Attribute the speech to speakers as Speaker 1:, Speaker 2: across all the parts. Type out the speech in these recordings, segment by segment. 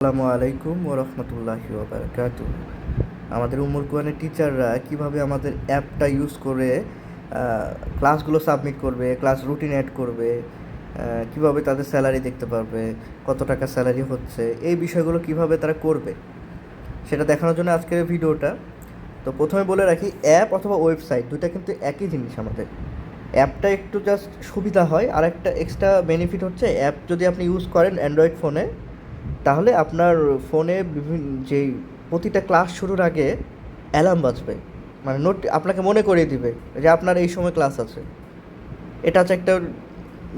Speaker 1: আসসালামু আলাইকুম ওয়া রাহমাতুল্লাহি ওয়া বারাকাতুহু। আমাদের উম্মুল কোরআনের টিচাররা কিভাবে আমাদের অ্যাপটা ইউজ করে ক্লাসগুলো সাবমিট করবে, ক্লাস রুটিন অ্যাড করবে, কিভাবে তাদের স্যালারি দেখতে পারবে, কত টাকা স্যালারি হচ্ছে, এই বিষয়গুলো কিভাবে তারা করবে সেটা দেখানোর জন্য আজকের এই ভিডিওটা। তো প্রথমে বলে রাখি, অ্যাপ অথবা ওয়েবসাইট দুইটা কিন্তু একই জিনিস। আমাদের অ্যাপটা একটু জাস্ট সুবিধা হয়, আর একটা এক্সট্রা বেনিফিট হচ্ছে অ্যাপ যদি আপনি ইউজ করেন অ্যান্ড্রয়েড ফোনে, তাহলে আপনার ফোনে বিভিন্ন যেই প্রতিটা ক্লাস শুরুর আগে অ্যালার্ম বাজবে, মানে নোট আপনাকে মনে করিয়ে দিবে যে আপনার এই সময় ক্লাস আছে। এটা হচ্ছে একটা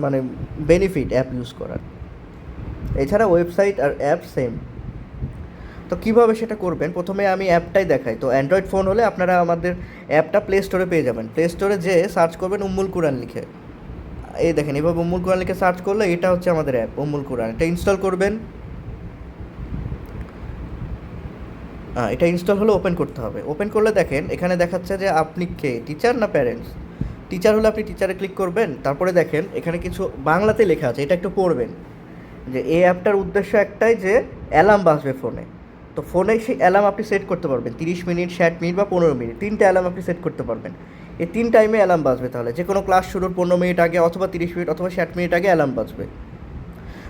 Speaker 1: মানে বেনিফিট অ্যাপ ইউজ করার। এছাড়া ওয়েবসাইট আর অ্যাপ সেম। তো কীভাবে সেটা করবেন, প্রথমে আমি অ্যাপটাই দেখাই। তো অ্যান্ড্রয়েড ফোন হলে আপনারা আমাদের অ্যাপটা প্লে স্টোরে পেয়ে যাবেন। প্লে স্টোরে যেয়ে সার্চ করবেন উম্মুল কোরআন লিখে। এই দেখেন, এভাবে উম্মুল কোরআন লিখে সার্চ করলে এটা হচ্ছে আমাদের অ্যাপ উম্মুল কোরআন। এটা ইনস্টল করবেন। এটা ইনস্টল হলে ওপেন করতে হবে। ওপেন করলে দেখেন এখানে দেখাচ্ছে যে আপনি কে, টিচার না প্যারেন্টস। টিচার হলে আপনি টিচারে ক্লিক করবেন। তারপরে দেখেন এখানে কিছু বাংলাতে লেখা আছে, এটা একটু পড়বেন। যে এই অ্যাপটার উদ্দেশ্য একটাই যে অ্যালার্ম বাজবে ফোনে। তো ফোনে সেই অ্যালার্ম আপনি সেট করতে পারবেন 30 মিনিট, 60 মিনিট বা 15 মিনিট, তিনটে অ্যালার্ম আপনি সেট করতে পারবেন। এই তিন টাইমে অ্যালার্ম বাজবে, তাহলে যে কোনো ক্লাস শুরুর 15 মিনিট আগে অথবা 30 মিনিট অথবা 60 মিনিট আগে অ্যালার্ম বাজবে।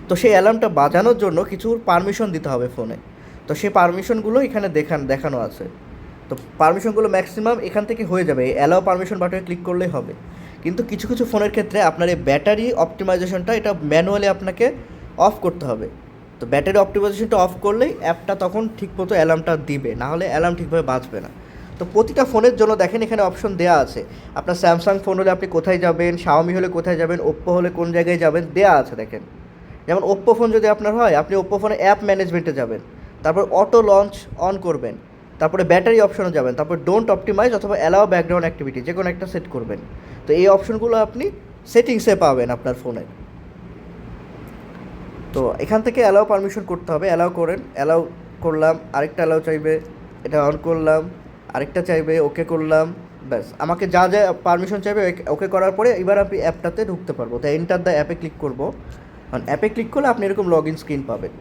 Speaker 1: তো সেই অ্যালার্মটা বাজানোর জন্য কিছু পারমিশন দিতে হবে ফোনে। তো সেই পারমিশনগুলো এখানে দেখানো আছে। তো পারমিশনগুলো ম্যাক্সিমাম এখান থেকে হয়ে যাবে, এই অ্যালাও পারমিশন বাটনে ক্লিক করলেই হবে। কিন্তু কিছু কিছু ফোনের ক্ষেত্রে আপনার এই ব্যাটারি অপটিমাইজেশনটা এটা ম্যানুয়ালি আপনাকে অফ করতে হবে। তো ব্যাটারি অপটিমাইজেশনটা অফ করলেই অ্যাপটা তখন ঠিকমতো অ্যালার্মটা দিবে, না হলে অ্যালার্ম ঠিকভাবে বাজবে না। তো প্রতিটা ফোনের জন্য দেখেন এখানে অপশন দেওয়া আছে। আপনার স্যামসাং ফোন হলে আপনি কোথায় যাবেন, শাওমি হলে কোথায় যাবেন, ওপ্পো হলে কোন জায়গায় যাবেন দেওয়া আছে দেখেন। যেমন ওপ্পো ফোন যদি আপনার হয়, আপনি ওপ্পো ফোনে অ্যাপ ম্যানেজমেন্টে যাবেন, তারপর অটো লঞ্চ অন করবেন, তারপরে ব্যাটারি অপশনে যাবেন, তারপর ডোন্ট অপটিমাইজ অথবা অ্যালাও ব্যাকগ্রাউন্ড অ্যাক্টিভিটি, যে কোনো একটা সেট করবেন। তো এই অপশনগুলো আপনি সেটিংসে পাবেন আপনার ফোনে। তো এখান থেকে অ্যালাও পারমিশন করতে হবে, অ্যালাও করেন। অ্যালাও করলাম, আরেকটা অ্যালাও চাইবে, এটা অন করলাম, আরেকটা চাইবে, ওকে করলাম। ব্যাস, আমাকে যা যা পারমিশন চাইবে ওকে করার পরে এবার আমি অ্যাপটাতে ঢুকতে পারবো। তো এন্টার দ্য অ্যাপে ক্লিক করবো। কারণ অ্যাপে ক্লিক করলে আপনি এরকম লগ ইন স্ক্রিন পাবেন।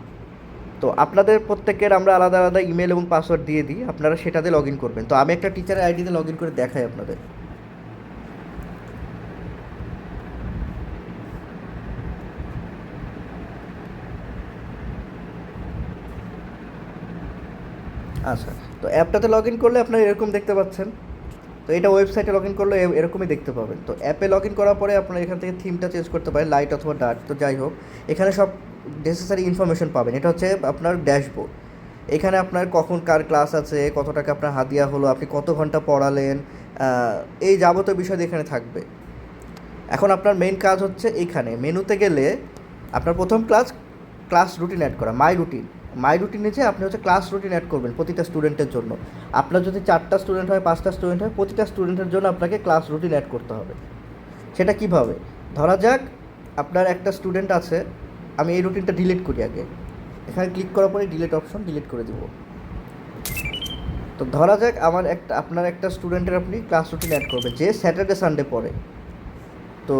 Speaker 1: তো আপনাদের প্রত্যেকের আমরা আলাদা আলাদা ইমেল এবং পাসওয়ার্ড দিয়ে দিই, আপনারা সেটাতে লগ ইন করবেন। তো আমি একটা টিচারের আইডিতে লগ ইন করে দেখাই আপনাদের। আচ্ছা, তো অ্যাপটাতে লগ ইন করলে আপনারা এরকম দেখতে পাচ্ছেন। তো এটা ওয়েবসাইটে লগ ইন করলে এরকমই দেখতে পাবেন। তো অ্যাপে লগ ইন করার পরে আপনারা এখান থেকে থিমটা চেঞ্জ করতে পারেন, লাইট অথবা ডার্ক। তো যাই হোক, এখানে সব নেসেসারি ইনফরমেশন পাবেন। এটা হচ্ছে আপনার ড্যাশবোর্ড। এখানে আপনার কখন কার ক্লাস আছে, কত টাকা আপনার হাদিয়া হলো, আপনি কত ঘন্টা পড়ালেন, এই যাবতীয় বিষয় এখানে থাকবে। এখন আপনার মেইন কাজ হচ্ছে এইখানে মেনুতে গেলে আপনার প্রথম ক্লাস রুটিন অ্যাড করা, মাই রুটিনে যে আপনি হচ্ছে ক্লাস রুটিন অ্যাড করবেন প্রতিটা স্টুডেন্টের জন্য। আপনার যদি 4টা স্টুডেন্ট হয়, 5টা স্টুডেন্ট হয়, প্রতিটা স্টুডেন্টের জন্য আপনাকে ক্লাস রুটিন অ্যাড করতে হবে। সেটা কীভাবে, ধরা যাক আপনার একটা স্টুডেন্ট আছে, আমি এই রুটিনটা ডিলিট করি আগে। এখানে ক্লিক করার পরে ডিলিট অপশন, ডিলিট করে দেবো। তো ধরা যাক আপনার একটা স্টুডেন্টের আপনি ক্লাস রুটিন অ্যাড করবেন যে স্যাটারডে সানডে পড়ে। তো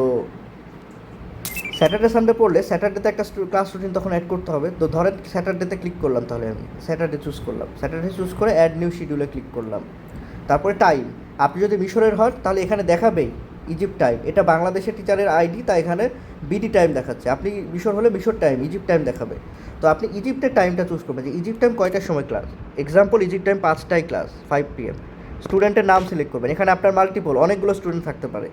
Speaker 1: স্যাটারডে সানডে পড়লে স্যাটারডেতে একটা ক্লাস রুটিন তখন অ্যাড করতে হবে। তো ধরেন স্যাটারডেতে ক্লিক করলাম, তাহলে আমি স্যাটারডে চুজ করলাম, স্যাটারডে চুজ করে অ্যাড নিউ শিডিউলে ক্লিক করলাম। তারপরে টাইম, আপনি যদি মিশরের হন তাহলে এখানে দেখাবেই ইজিপ্ট টাইম। এটা বাংলাদেশের টিচারের আইডি, তাই এখানে বিডি টাইম দেখাচ্ছে। আপনি মিশর হলে মিশর টাইম, ইজিপ্ট টাইম দেখাবে। তো আপনি ইজিপ্টের টাইমটা চুজ করবেন যে ইজিপ্ট টাইম কয়টার সময় ক্লাস। এক্সাম্পল, ইজিপ্ট টাইম 5টায় ক্লাস, 5 PM। স্টুডেন্টের নাম সিলেক্ট করবেন। এখানে আপনার মাল্টিপল অনেকগুলো স্টুডেন্ট থাকতে পারে,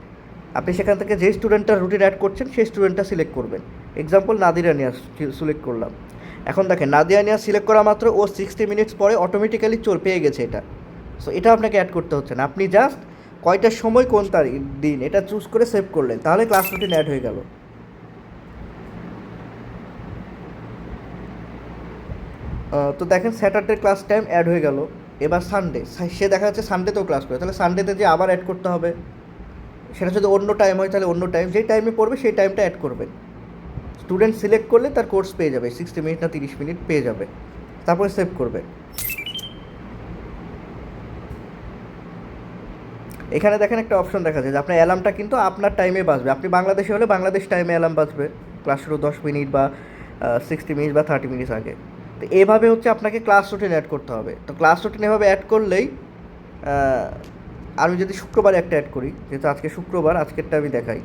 Speaker 1: আপনি সেখান থেকে যেই স্টুডেন্টটা রুটিন অ্যাড করছেন সেই স্টুডেন্টটা সিলেক্ট করবেন। এক্সাম্পল, নাদিরা নিয়াজ সিলেক্ট করলাম। এখন দেখেন নাদিয়া নিয়াজ সিলেক্ট করা মাত্র ও 60 মিনিটস পরে অটোমেটিক্যালি পেয়ে গেছে এটা। সো এটা আপনাকে অ্যাড করতে হচ্ছে না, আপনি জাস্ট কয়টার সময় কোন দিন এটা চুজ করে সেভ করলেন, তাহলে ক্লাস রুটিন অ্যাড হয়ে গেল। তো দেখেন স্যাটারডে ক্লাস টাইম অ্যাড হয়ে গেল। এবার সানডে, সে দেখা যাচ্ছে সানডেতেও ক্লাস করে, তাহলে সানডেতে যে আবার অ্যাড করতে হবে। সেটা যদি অন্য টাইম হয় তাহলে অন্য টাইম, যেই টাইমে পড়বে সেই টাইমটা অ্যাড করবেন। স্টুডেন্ট সিলেক্ট করলে তার কোর্স পেয়ে যাবে, 60 মিনিট না 30 মিনিট পেয়ে যাবে। তারপরে সেভ করবে। এখানে দেখেন একটা অপশন দেখা যায় যে আপনার অ্যালার্মটা কিন্তু আপনার টাইমে বাজবে। আপনি বাংলাদেশে হলে বাংলাদেশ টাইমে অ্যালার্ম বাজবে, ক্লাস শুরু 10 মিনিট বা 60 মিনিট বা 30 মিনিট আগে। তো এভাবে হচ্ছে আপনাকে ক্লাস রুটিন অ্যাড করতে হবে। তো ক্লাস রুটিন এভাবে অ্যাড করলেই আমি যদি শুক্রবারে একটা অ্যাড করি, যেহেতু আজকে শুক্রবার, আজকেরটা আমি দেখাই।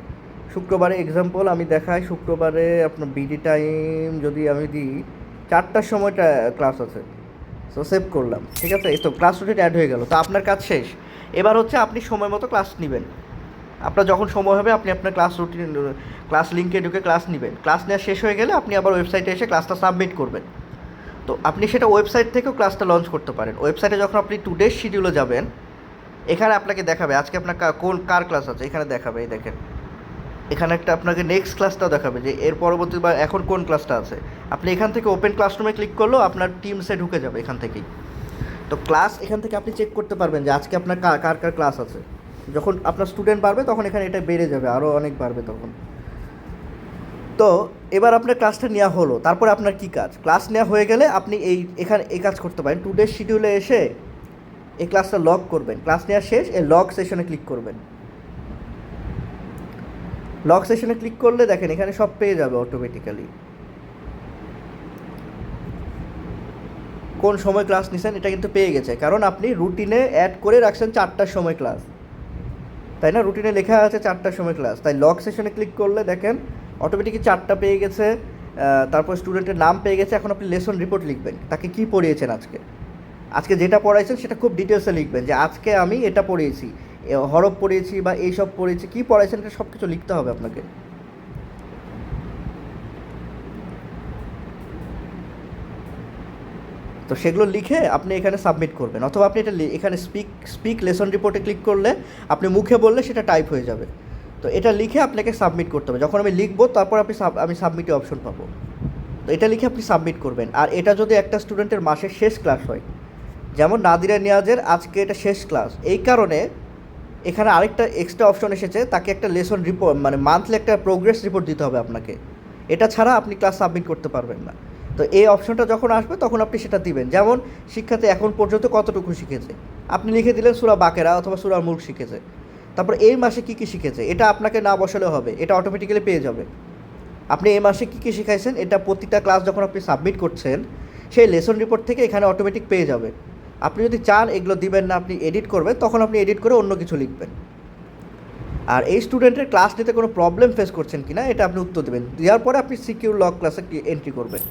Speaker 1: শুক্রবারে এক্সাম্পল আমি দেখাই, শুক্রবারে আপনার বিডি টাইম যদি আমি দিই 4টার সময়টা ক্লাস আছে। সো সেভ করলাম, ঠিক আছে? এই তো ক্লাস রুটিন অ্যাড হয়ে গেল। তো আপনার কাজ শেষ। এবার হচ্ছে আপনি সময় মতো ক্লাস নেবেন। আপনার যখন সময় হবে আপনি আপনার ক্লাস রুটিন, ক্লাস লিঙ্কে ঢুকে ক্লাস নেবেন। ক্লাস নেওয়া শেষ হয়ে গেলে আপনি আবার ওয়েবসাইটে এসে ক্লাসটা সাবমিট করবেন। তো আপনি সেটা ওয়েবসাইট থেকেও ক্লাসটা লঞ্চ করতে পারেন। ওয়েবসাইটে যখন আপনি টুডের শিডিউলে যাবেন, এখানে আপনাকে দেখাবে আজকে আপনার কার ক্লাস আছে, এখানে দেখাবে। এই দেখেন, এখানে একটা আপনাকে নেক্সট ক্লাসটাও দেখাবে যে এর পরবর্তী বা এখন কোন ক্লাসটা আছে। আপনি এখান থেকে ওপেন ক্লাসরুমে ক্লিক করলেও আপনার টিমসে ঢুকে যাবে এখান থেকেই। তো ক্লাস এখান থেকে আপনি চেক করতে পারবেন যে আজকে আপনার কার কার ক্লাস আছে। যখন আপনার স্টুডেন্ট বাড়বে তখন এখানে এটা বেড়ে যাবে, আরও অনেক বাড়বে তখন। তো এবার আপনার ক্লাসটা নেওয়া হলো, তারপরে আপনার কী কাজ? ক্লাস নেওয়া হয়ে গেলে আপনি এখানে এই কাজ করতে পারেন। টুডের শিডিউলে এসে এই ক্লাসটা লগ করবেন। ক্লাস নেওয়া শেষ, এই লগ সেশনে ক্লিক করবেন। লগ সেশনে ক্লিক করলে দেখেন এখানে সব পেয়ে যাবে অটোমেটিক্যালি। কোন সময় ক্লাস নিছেন এটা কিন্তু পেয়ে গেছে, কারণ আপনি রুটিনে অ্যাড করে রাখছেন 4টার সময় ক্লাস, তাই না? রুটিনে লেখা আছে 4টার সময় ক্লাস, তাই লগ সেশনে ক্লিক করলে দেখেন অটোমেটিকলি 4টা পেয়ে গেছে। তারপর স্টুডেন্টের নাম পেয়ে গেছে। এখন আপনি লেসন রিপোর্ট লিখবেন, তাকে কী পড়িয়েছেন আজকে যেটা পড়াইছেন সেটা খুব ডিটেলসে লিখবেন, যে আজকে আমি এটা পড়িয়েছি, হরফ পড়িয়েছি বা এইসব পড়িয়েছি, কী পড়াইছেন এটা সব কিছু লিখতে হবে আপনাকে। তো সেগুলো লিখে আপনি এখানে সাবমিট করবেন, অথবা আপনি এটা এখানে স্পিক লেসন রিপোর্টে ক্লিক করলে আপনি মুখে বললে সেটা টাইপ হয়ে যাবে। তো এটা লিখে আপনাকে সাবমিট করতে হবে। যখন আমি লিখবো তারপর আমি সাবমিটে অপশন পাবো। তো এটা লিখে আপনি সাবমিট করবেন। আর এটা যদি একটা স্টুডেন্টের মাসের শেষ ক্লাস হয়, যেমন নাদিরা নিয়াজের আজকে এটা শেষ ক্লাস, এই কারণে এখানে আরেকটা এক্সট্রা অপশন এসেছে, তাকে একটা লেসন রিপোর্ট মানে মান্থলি একটা প্রোগ্রেস রিপোর্ট দিতে হবে আপনাকে। এটা ছাড়া আপনি ক্লাস সাবমিট করতে পারবেন না। তো এই অপশনটা যখন আসবে তখন আপনি সেটা দিবেন। যেমন শিক্ষার্থী এখন পর্যন্ত কতটুকু শিখেছে, আপনি লিখে দিলেন সূরা বাকেরা অথবা সূরা মুলক শিখেছে। তারপর এই মাসে কী কী শিখেছে এটা আপনাকে না বসালেও হবে, এটা অটোমেটিক্যালি পেয়ে যাবে। আপনি এই মাসে কী কী শিখাইছেন এটা প্রতিটা ক্লাস যখন আপনি সাবমিট করছেন সেই লেসন রিপোর্ট থেকে এখানে অটোমেটিক পেয়ে যাবে। আপনি যদি চান এগুলো দিবেন না, আপনি এডিট করবেন, তখন আপনি এডিট করে অন্য কিছু লিখবেন। আর এই স্টুডেন্টের ক্লাস নিতে কোনো প্রবলেম ফেস করছেন কি না এটা আপনি উত্তর দেবেন। দেওয়ার পরে আপনি সিকিউর লগ ক্লাসে এন্ট্রি করবেন।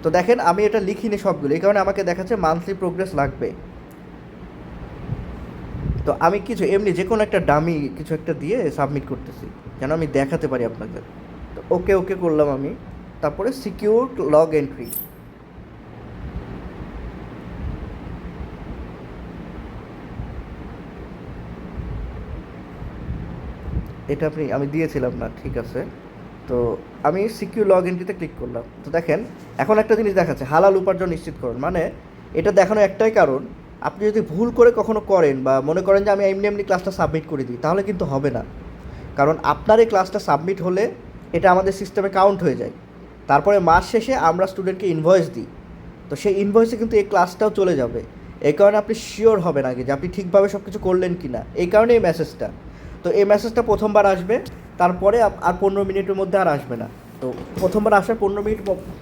Speaker 1: তো দেখেন আমি এটা লিখিনি সবগুলো, এই কারণে আমাকে দেখাচ্ছে মান্থলি প্রোগ্রেস লাগবে। তো আমি কিছু এমনি যে কোনো একটা ডামি কিছু একটা দিয়ে সাবমিট করতেছি যেন আমি দেখাতে পারি আপনাদের। তো ওকে ওকে করলাম আমি, তারপরে সিকিউর লগ এন্ট্রি। এটা আমি দিয়েছিলাম না, ঠিক আছে। তো আমি সিকিউর লগ এন্ট্রিতে ক্লিক করলাম। তো দেখেন এখন একটা জিনিস দেখাচ্ছে, হালাল উপার্জন নিশ্চিতকরণ। মানে এটা দেখানো একটাই কারণ, আপনি যদি ভুল করে কখনো করেন বা মনে করেন যে আমি এমনি এমনি ক্লাসটা সাবমিট করে দিই, তাহলে কিন্তু হবে না। কারণ আপনার এই ক্লাসটা সাবমিট হলে এটা আমাদের সিস্টেমে কাউন্ট হয়ে যায়। তারপরে মাস শেষে আমরা স্টুডেন্টকে ইনভয়েস দিই, তো সেই ইনভয়েসে কিন্তু এই ক্লাসটাও চলে যাবে। এই কারণে আপনি শিওর হবেন আগে যে আপনি ঠিকভাবে সব কিছু করলেন কি না, এই কারণে এই মেসেজটা। তো এই মেসেজটা প্রথমবার আসবে, তারপরে আর 15 মিনিটের মধ্যে আর আসবে না। তো প্রথমবার আসার 15 মিনিট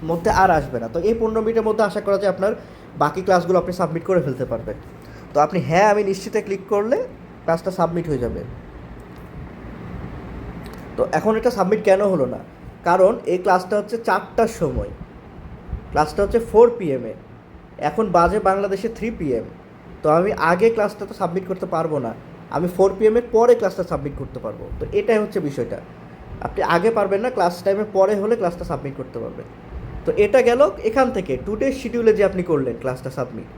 Speaker 1: মধ্যে আর আসবে না। তো এই 15 মিনিটের মধ্যে আশা করা যায় আপনার বাকি ক্লাসগুলো আপনি সাবমিট করে ফেলতে পারবেন। তো আপনি হ্যাঁ আমি নিশ্চিতে ক্লিক করলে ক্লাসটা সাবমিট হয়ে যাবে। তো এখন এটা সাবমিট কেন হলো না? কারণ এই ক্লাসটা হচ্ছে 4টার সময়, ক্লাসটা হচ্ছে 4 PM, এখন বাজে বাংলাদেশে 3 PM। তো আমি আগে ক্লাসটা তো সাবমিট করতে পারবো না, আমি 4 PM পরে ক্লাসটা সাবমিট করতে পারবো। তো এটাই হচ্ছে বিষয়টা, আপনি আগে পারবেন না, ক্লাস টাইমের পরে হলে ক্লাসটা সাবমিট করতে পারবেন। তো এটা গেল এখান থেকে টুডে শিডিউলে যে আপনি করলেন ক্লাসটা সাবমিট।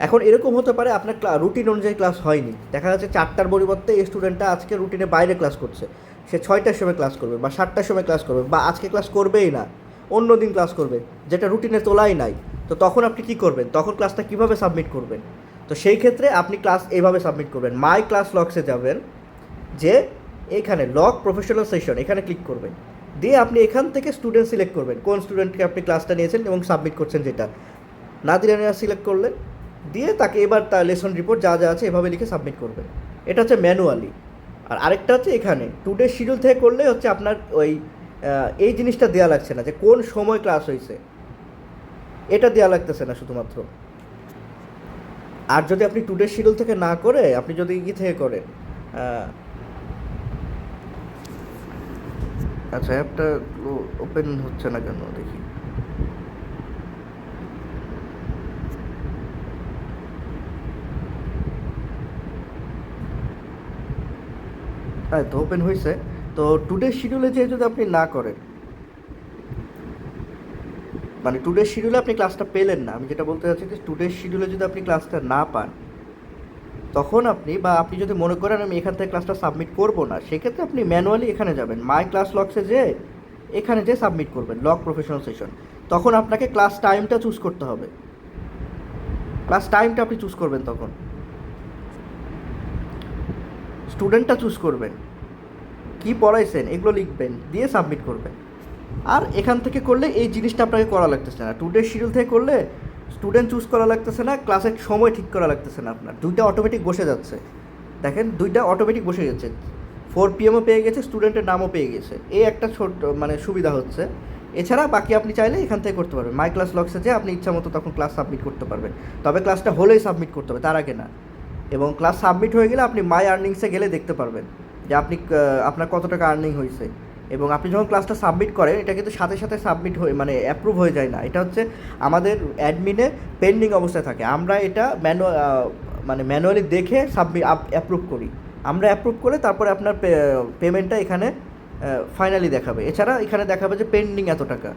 Speaker 1: এখন এরকম হতে পারে আপনার রুটিন অনুযায়ী ক্লাস হয়নি, দেখা যাচ্ছে 4টার পরিবর্তে এই স্টুডেন্টটা আজকে রুটিনে বাইরে ক্লাস করছে, সে 6টার সময় ক্লাস করবে বা 7টার সময় ক্লাস করবে, বা আজকে ক্লাস করবেই না, অন্য দিন ক্লাস করবে, যেটা রুটিনে তোলাই নাই। তো তখন আপনি কী করবেন? তখন ক্লাসটা কীভাবে সাবমিট করবেন? তো সেই ক্ষেত্রে আপনি ক্লাস এইভাবে সাবমিট করবেন, মাই ক্লাস লগসে যাবেন, যে এখানে লগ প্রফেশনাল সেশন এখানে ক্লিক করবেন, দিয়ে আপনি এখান থেকে স্টুডেন্ট সিলেক্ট করবেন, কোন স্টুডেন্টকে আপনি ক্লাসটা নিয়েছেন এবং সাবমিট করছেন, যেটা নাদিরা নিয়াজ সিলেক্ট করলেন, দিয়ে তাকে এবার তার লেসন রিপোর্ট যা যা আছে এভাবে লিখে সাবমিট করবেন। এটা হচ্ছে ম্যানুয়ালি। আর আরেকটা হচ্ছে এখানে টুডে শিডিউল থেকে করলে হচ্ছে আপনার ওই এই জিনিসটা দেওয়া লাগছে না যে কোন সময় ক্লাস হয়েছে। এটা দেওয়া লাগতেছে না শুধুমাত্র। আর যদি আপনি টুডে শিডিউল থেকে না করে আপনি যদি থেকে করেন, আচ্ছা অ্যাপটা ওপেন হচ্ছে না কেন দেখি। হ্যাঁ তো ওপেন হয়েছে। তো টুডে শিডিউলে যে যদি আপনি না করেন, মানে টুডে শিডিউলে আপনি ক্লাসটা পেলেন না, আমি যেটা বলতে চাচ্ছি যে টুডে শিডিউলে যদি আপনি ক্লাসটা না পান, তখন আপনি বা আপনি যদি মনে করেন আমি এখান থেকে ক্লাসটা সাবমিট করব না, সেক্ষেত্রে আপনি ম্যানুয়ালি এখানে যাবেন, মাই ক্লাস লগসে যে এখানে যে সাবমিট করবেন লগ প্রফেশনাল সেশন। তখন আপনাকে ক্লাস টাইমটা চুজ করতে হবে, ক্লাস টাইমটা আপনি চুজ করবেন, তখন স্টুডেন্টটা চুজ করবেন, কি পড়াইছেন এগুলো লিখবেন, দিয়ে সাবমিট করবেন। আর এখান থেকে করলে এই জিনিসটা আপনাকে করা লাগতেছে না, টুডে শিডিউল থেকে করলে স্টুডেন্ট চুজ করা লাগতেছে না, ক্লাসের সময় ঠিক করা লাগতেছে না, আপনার দুইটা অটোমেটিক বসে যাচ্ছে। দেখেন দুইটা অটোমেটিক বসে যাচ্ছে, 4 PM-ও পেয়ে গেছে, স্টুডেন্টের নামও পেয়ে গেছে, এই একটা ছোট মানে সুবিধা হচ্ছে। এছাড়া বাকি আপনি চাইলে এখান থেকে করতে পারবেন, মাই ক্লাস লগসে যে আপনি ইচ্ছা মতো তখন ক্লাস সাবমিট করতে পারবেন, তবে ক্লাসটা হলেই সাবমিট করতে হবে, তার আগে না। এবং ক্লাস সাবমিট হয়ে গেলে আপনি মাই আর্নিংসে গেলে দেখতে পারবেন যে আপনি আপনার কত টাকা আর্নিং হয়েছে। এবং আপনি যখন ক্লাসটা সাবমিট করেন, এটা কিন্তু সাথে সাথে সাবমিট হয়ে মানে অ্যাপ্রুভ হয়ে যায় না, এটা হচ্ছে আমাদের অ্যাডমিনে পেন্ডিং অবস্থায় থাকে, আমরা এটা মানে ম্যানুয়ালি দেখে সাবমিট অ্যাপ্রুভ করি, আমরা অ্যাপ্রুভ করে তারপরে আপনার পেমেন্টটা এখানে ফাইনালি দেখাবে। এছাড়া এখানে দেখাবে যে পেন্ডিং এত টাকা।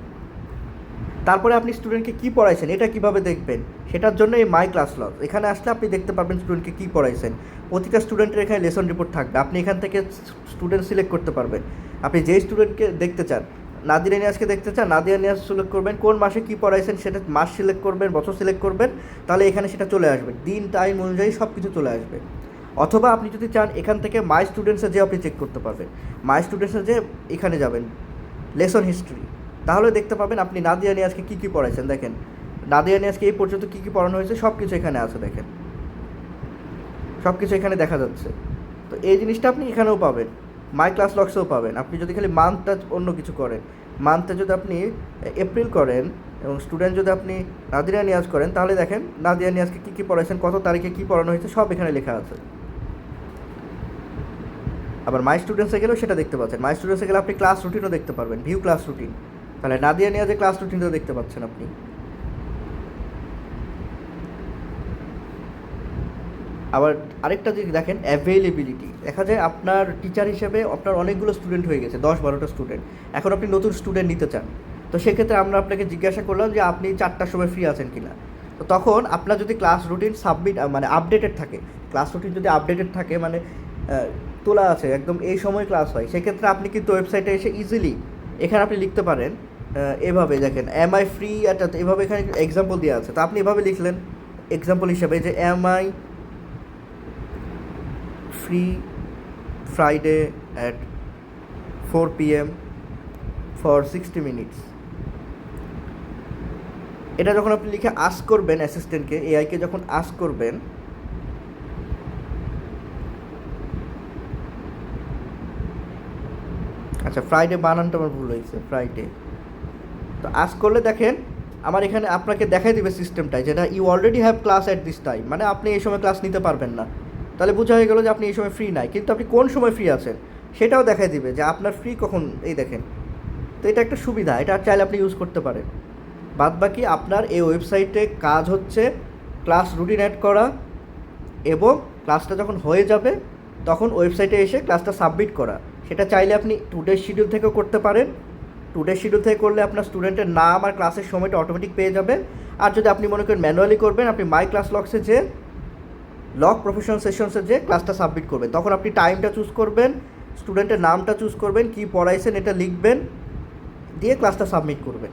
Speaker 1: তারপরে আপনি স্টুডেন্টকে কী পড়াইছেন এটা কিভাবে দেখবেন, সেটার জন্য এই মাই ক্লাস লগ এখানে আসলে আপনি দেখতে পারবেন স্টুডেন্টকে কী পড়াইছেন। প্রতিটা স্টুডেন্টের এখানে লেসন রিপোর্ট থাকবে, আপনি এখান থেকে স্টুডেন্ট সিলেক্ট করতে পারবেন। আপনি যেই স্টুডেন্টকে দেখতে চান, নাদিয়া নিয়াজকে দেখতে চান, নাদিয়া নিয়াজ সিলেক্ট করবেন, কোন মাসে কী পড়াইছেন সেটা মাস সিলেক্ট করবেন, বছর সিলেক্ট করবেন, তাহলে এখানে সেটা চলে আসবে, দিন টাইম অনুযায়ী সব কিছু চলে আসবে। অথবা আপনি যদি চান এখান থেকে মাই স্টুডেন্টসে যে আপনি চেক করতে পারবেন, মাই স্টুডেন্টসে যে এখানে যাবেন লেসন হিস্ট্রি, তাহলে দেখতে পাবেন আপনি নাদিয়া নিয়াজকে কী কী পড়াইছেন। দেখেন নাদিয়া নিয়াজকে এই পর্যন্ত কী কী পড়ানো হয়েছে সব কিছু এখানে আছে, দেখেন সব কিছু এখানে দেখা যাচ্ছে। তো এই জিনিসটা আপনি এখানেও পাবেন, মাই ক্লাস লগসেও পাবেন। আপনি যদি খালি মান্থটা অন্য কিছু করেন, মান্থে যদি আপনি এপ্রিল করেন এবং স্টুডেন্ট যদি আপনি নাদিয়া নিয়াজ করেন, তাহলে দেখেন নাদিয়া নিয়াজকে কী কী পড়াইছেন, কত তারিখে কী পড়ানো হয়েছে সব এখানে লেখা আছে। আবার মাই স্টুডেন্টসে গেলেও সেটা দেখতে পাচ্ছেন, মাই স্টুডেন্টসে গেলে আপনি ক্লাস রুটিনও দেখতে পারবেন, ভিউ ক্লাস রুটিন, তাহলে নাদিয়া নিয়াজে ক্লাস রুটিনও দেখতে পাচ্ছেন আপনি। আবার আরেকটা যদি দেখেন অ্যাভেলেবিলিটি, দেখা যায় আপনার টিচার হিসেবে আপনার অনেকগুলো স্টুডেন্ট হয়ে গেছে, 10-12টা স্টুডেন্ট, এখন আপনি নতুন স্টুডেন্ট নিতে চান। তো সেক্ষেত্রে আমরা আপনাকে জিজ্ঞাসা করলাম যে আপনি 4টার সময় ফ্রি আছেন কিনা। তো তখন আপনার যদি ক্লাস রুটিন সাবমিট মানে আপডেটেড থাকে, ক্লাস রুটিন যদি আপডেটেড থাকে মানে তোলা আছে একদম এই সময় ক্লাস হয়, সেক্ষেত্রে আপনি কিন্তু ওয়েবসাইটে এসে ইজিলি এখানে আপনি লিখতে পারেন এভাবে, দেখেন এম আই ফ্রি একটা এভাবে এখানে এক্সাম্পল দেওয়া আছে, তো আপনি এভাবে লিখলেন এক্সাম্পল হিসাবে যে M I free Friday at 4 PM for 60 minutes। এটা যখন আপনি লিখে আস্ক করবেন অ্যাসিস্ট্যান্টকে, এআইকে যখন আস্ক করবেন, আচ্ছা ফ্রাইডে বানানটা আমার ভুল হয়েছে, ফ্রাইডে। তো আস্ক করলে দেখেন আমার এখানে আপনাকে দেখাই দিবে সিস্টেমটাই, যেটা you already have class at this time, মানে আপনি এই সময় ক্লাস নিতে পারবেন না, তাহলে বোঝা হয়ে গেলো যে আপনি এই সময় ফ্রি নাই, কিন্তু আপনি কোন সময় ফ্রি আছেন সেটাও দেখাই দিবে যে আপনার ফ্রি কখন, এই দেখেন। তো এটা একটা সুবিধা, এটা চাইলে আপনি ইউজ করতে পারেন। বাদ বাকি আপনার এই ওয়েবসাইটে কাজ হচ্ছে ক্লাস রুটিন অ্যাড করা, এবং ক্লাসটা যখন হয়ে যাবে তখন ওয়েবসাইটে এসে ক্লাসটা সাবমিট করা। সেটা চাইলে আপনি টুডে শিডিউল থেকেও করতে পারেন, টুডে শিডিউল থেকে করলে আপনার স্টুডেন্টের নাম আর ক্লাসের সময়টা অটোমেটিক পেয়ে যাবে। আর যদি আপনি মনে করেন ম্যানুয়ালি করবেন, আপনি মাই ক্লাস লগসে যে লগ প্রফেশনাল সেশনসে যে ক্লাসটা সাবমিট করবেন, তখন আপনি টাইমটা চুজ করবেন, স্টুডেন্টের নামটা চুজ করবেন, কী পড়াইছেন এটা লিখবেন, দিয়ে ক্লাসটা সাবমিট করবেন।